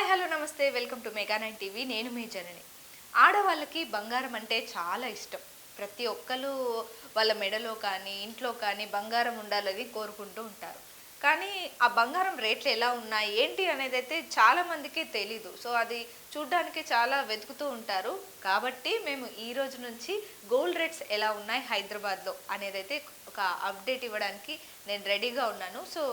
Hi hello నమస్తే welcome to మెగా9 TV. నేను మీ జనని. ఆడవాళ్ళకి బంగారం అంటే చాలా ఇష్టం. ప్రతి ఒక్కరు వాళ్ళ మెడలో కానీ ఇంట్లో కానీ బంగారం ఉండాలని కోరుకుంటూ ఉంటారు. కానీ ఆ బంగారం రేట్లు ఎలా ఉన్నాయి ఏంటి అనేది అయితే చాలా మందికి తెలీదు. సో అది చూడ్డానికి చాలా వెతుకుతూ ఉంటారు. కాబట్టి మేము ఈ రోజు నుంచి గోల్డ్ రేట్స్ ఎలా ఉన్నాయి హైదరాబాద్లో అనేది అయితే ఒక అప్డేట్ ఇవ్వడానికి నేను రెడీగా ఉన్నాను. సో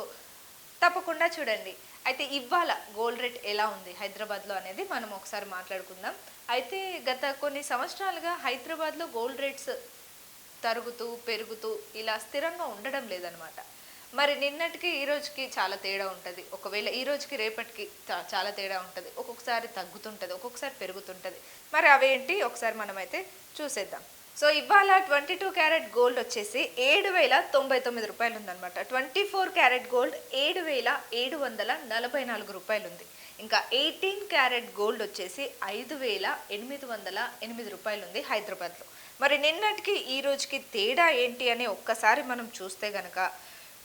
తప్పకుండా చూడండి. అయితే ఇవాళ గోల్డ్ రేట్ ఎలా ఉంది హైదరాబాద్లో అనేది మనం ఒకసారి మాట్లాడుకుందాం. అయితే గత కొన్ని సంవత్సరాలుగా హైదరాబాద్లో గోల్డ్ రేట్స్ తరుగుతూ పెరుగుతూ ఇలా స్థిరంగా ఉండడం లేదనమాట. మరి నిన్నటికి ఈ రోజుకి చాలా తేడా ఉంటుంది. ఒకవేళ ఈ రోజుకి రేపటికి చాలా తేడా ఉంటుంది. ఒక్కొక్కసారి తగ్గుతుంటుంది, ఒక్కొక్కసారి పెరుగుతుంటుంది. మరి అవేంటి ఒకసారి మనమైతే చూసేద్దాం. సో ఇవాళ 22 క్యారెట్ గోల్డ్ వచ్చేసి 7,099 రూపాయలు ఉందన్నమాట. 24 క్యారెట్ గోల్డ్ 7,744 రూపాయలు ఉంది. ఇంకా 18 క్యారెట్ గోల్డ్ వచ్చేసి 5,808 రూపాయలు ఉంది హైదరాబాద్లో. మరి నిన్నటికి ఈ రోజుకి తేడా ఏంటి అని ఒక్కసారి మనం చూస్తే గనక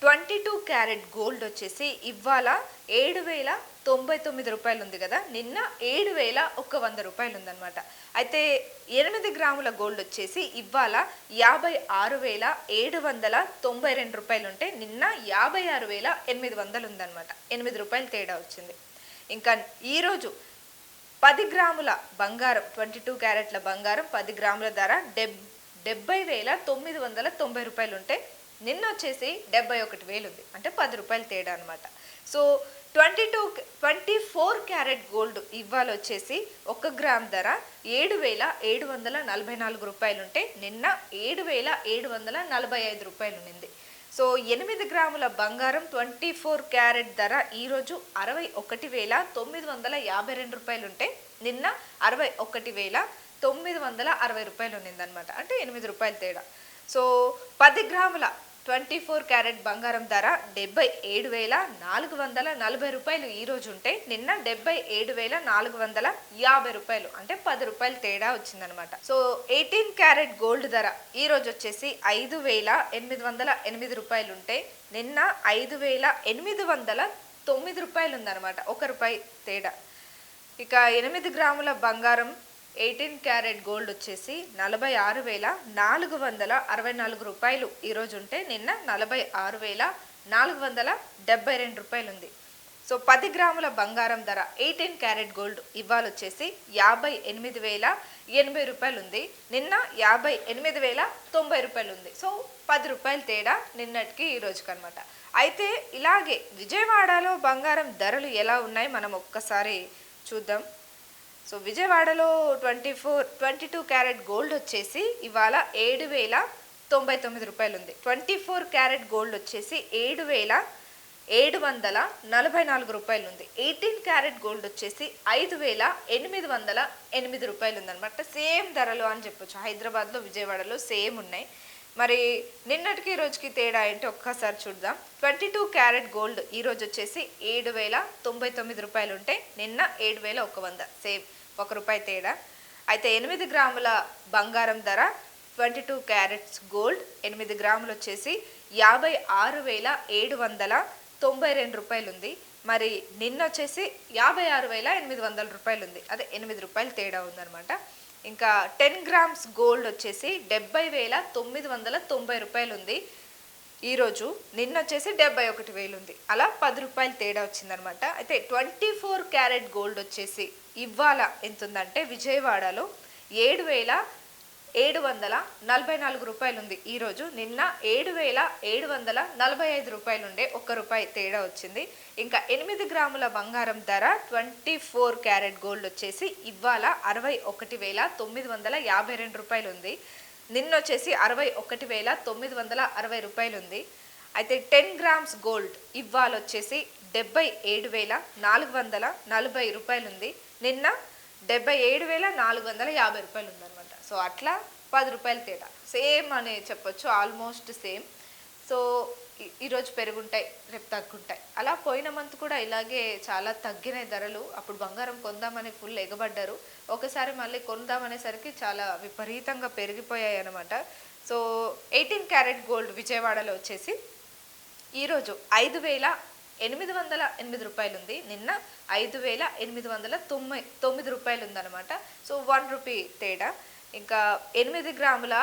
22 క్యారెట్ గోల్డ్ వచ్చేసి ఇవాళ 7,099 రూపాయలు ఉంది కదా, నిన్న 7,100 రూపాయలు ఉందన్నమాట. అయితే 8 గ్రాముల గోల్డ్ వచ్చేసి ఇవాళ 56,792 రూపాయలు ఉంటే నిన్న 56,800 ఉందన్నమాట. 8 రూపాయలు తేడా వచ్చింది. ఇంకా ఈరోజు 10 గ్రాముల బంగారం 22 క్యారెట్ల బంగారం 10 గ్రాముల ధర 70,990 రూపాయలు ఉంటే నిన్న వచ్చేసి 71,000 ఉంది. అంటే 10 రూపాయలు తేడా అనమాట. సో 24 క్యారెట్ గోల్డ్ ఇవాళ వచ్చేసి 1 గ్రామ్ ధర 7,744 రూపాయలు ఉంటే నిన్న 7,745 రూపాయలు ఉంది. సో 8 గ్రాముల బంగారం 24 క్యారెట్ ధర ఈరోజు 61,952 రూపాయలు ఉంటే నిన్న 61,960 రూపాయలు ఉన్నిందనమాట. అంటే 8 రూపాయలు తేడా. సో 10 గ్రాముల 24 క్యారెట్ బంగారం ధర 77,440 రూపాయలు ఈరోజు ఉంటే నిన్న 77,450 రూపాయలు. అంటే 10 రూపాయలు తేడా వచ్చిందనమాట. సో 18 క్యారెట్ గోల్డ్ ధర ఈరోజు వచ్చేసి 5,808 రూపాయలు ఉంటే నిన్న 5,809 రూపాయలు ఉందన్నమాట. 1 రూపాయి తేడా. ఇక 8 గ్రాముల బంగారం 18 క్యారెట్ గోల్డ్ వచ్చేసి 46,464 రూపాయలు ఈరోజు ఉంటే నిన్న 46,472 రూపాయలు ఉంది. సో 10 గ్రాముల బంగారం ధర 18 క్యారెట్ గోల్డ్ ఇవాళ వచ్చేసి 58,080 రూపాయలు ఉంది. నిన్న 58,090 రూపాయలు ఉంది. సో 10 రూపాయలు తేడా నిన్నటికి ఈ రోజుకి అనమాట. అయితే ఇలాగే విజయవాడలో బంగారం ధరలు ఎలా ఉన్నాయి మనం ఒక్కసారి చూద్దాం. సో విజయవాడలో 22 క్యారెట్ గోల్డ్ వచ్చేసి ఇవాళ 7,099 రూపాయలు ఉంది. 24 క్యారెట్ గోల్డ్ వచ్చేసి 7,744 రూపాయలు ఉంది. 18 క్యారెట్ గోల్డ్ వచ్చేసి 5,808 రూపాయలు ఉందన్నమాట. సేమ్ ధరలు అని చెప్పొచ్చు. హైదరాబాద్లో విజయవాడలో సేమ్ ఉన్నాయి. మరి నిన్నటికి రోజుకి తేడా ఏంటి ఒక్కసారి చూద్దాం. 22 క్యారెట్ గోల్డ్ ఈరోజు వచ్చేసి 7,099 రూపాయలు ఉంటే నిన్న 7,100 సేమ్ 1 రూపాయి తేడా. అయితే 8 గ్రాముల బంగారం ధర 22 క్యారెట్స్ గోల్డ్ 8 గ్రాములు వచ్చేసి 56,792 రూపాయలు ఉంది. మరి నిన్న వచ్చేసి 56,800 రూపాయలు ఉంది. అదే 8 రూపాయలు తేడా ఉందన్నమాట. ఇంకా 10 గ్రామ్స్ గోల్డ్ వచ్చేసి 70,990 రూపాయలు ఉంది ఈరోజు. నిన్న వచ్చేసి 71,000 ఉంది. అలా 10 రూపాయలు తేడా వచ్చిందనమాట. అయితే 24 క్యారెట్ గోల్డ్ వచ్చేసి ఇవాళ ఎంత ఉందంటే విజయవాడలో 7,744 రూపాయలు ఉంది ఈరోజు. నిన్న 7,745 రూపాయలు ఉండే 1 రూపాయి తేడా వచ్చింది. ఇంకా 8 గ్రాముల బంగారం ధర 24 క్యారెట్ గోల్డ్ వచ్చేసి ఇవాళ 61,952 రూపాయలు ఉంది. నిన్న వచ్చేసి 61,960 రూపాయలు ఉంది. అయితే 10 గ్రామ్స్ గోల్డ్ ఇవాళ వచ్చేసి 77,440 రూపాయలు ఉంది. నిన్న 77,450 రూపాయలు ఉందన్నమాట. సో అట్లా 10 రూపాయలు తేడా. సేమ్ అని చెప్పొచ్చు, ఆల్మోస్ట్ సేమ్. సో ఈరోజు పెరుగుంటాయి, రేపు తగ్గుంటాయి. అలా పోయిన మంత్ కూడా ఇలాగే చాలా తగ్గినాయి ధరలు. అప్పుడు బంగారం కొందామని ఫుల్ ఎగబడ్డారు. ఒకసారి మళ్ళీ కొందామనేసరికి చాలా విపరీతంగా పెరిగిపోయాయి అన్నమాట. సో 18 క్యారెట్ గోల్డ్ విజయవాడలో వచ్చేసి ఈరోజు 808 ఉంది. నిన్న 5899 ఉందన్నమాట. సో 1 రూపీ తేడా. ఇంకా 8 గ్రాముల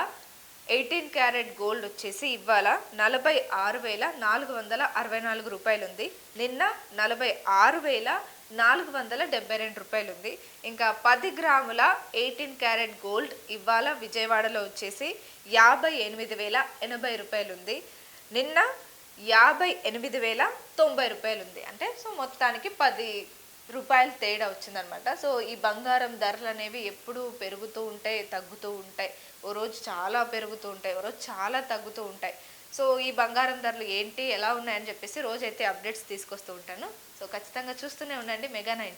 18 క్యారెట్ గోల్డ్ వచ్చేసి ఇవాళ 46,464 ఉంది. నిన్న 46,472 ఉంది. ఇంకా 10 గ్రాముల 18 క్యారెట్ గోల్డ్ ఇవాళ విజయవాడలో వచ్చేసి 58,080 ఉంది. నిన్న 58,090 ఉంది. అంటే సో మొత్తానికి 10 రూపాయలు తేడా వచ్చిందనమాట. సో ఈ బంగారం ధరలు అనేవి ఎప్పుడూ పెరుగుతూ ఉంటాయి, తగ్గుతూ ఉంటాయి. ఓ రోజు చాలా పెరుగుతూ ఉంటాయి, ఓ రోజు చాలా తగ్గుతూ ఉంటాయి. సో ఈ బంగారం ధరలు ఏంటి, ఎలా ఉన్నాయని చెప్పేసి రోజైతే అప్డేట్స్ తీసుకొస్తూ ఉంటాను. సో ఖచ్చితంగా చూస్తూనే ఉండండి మెగా 9.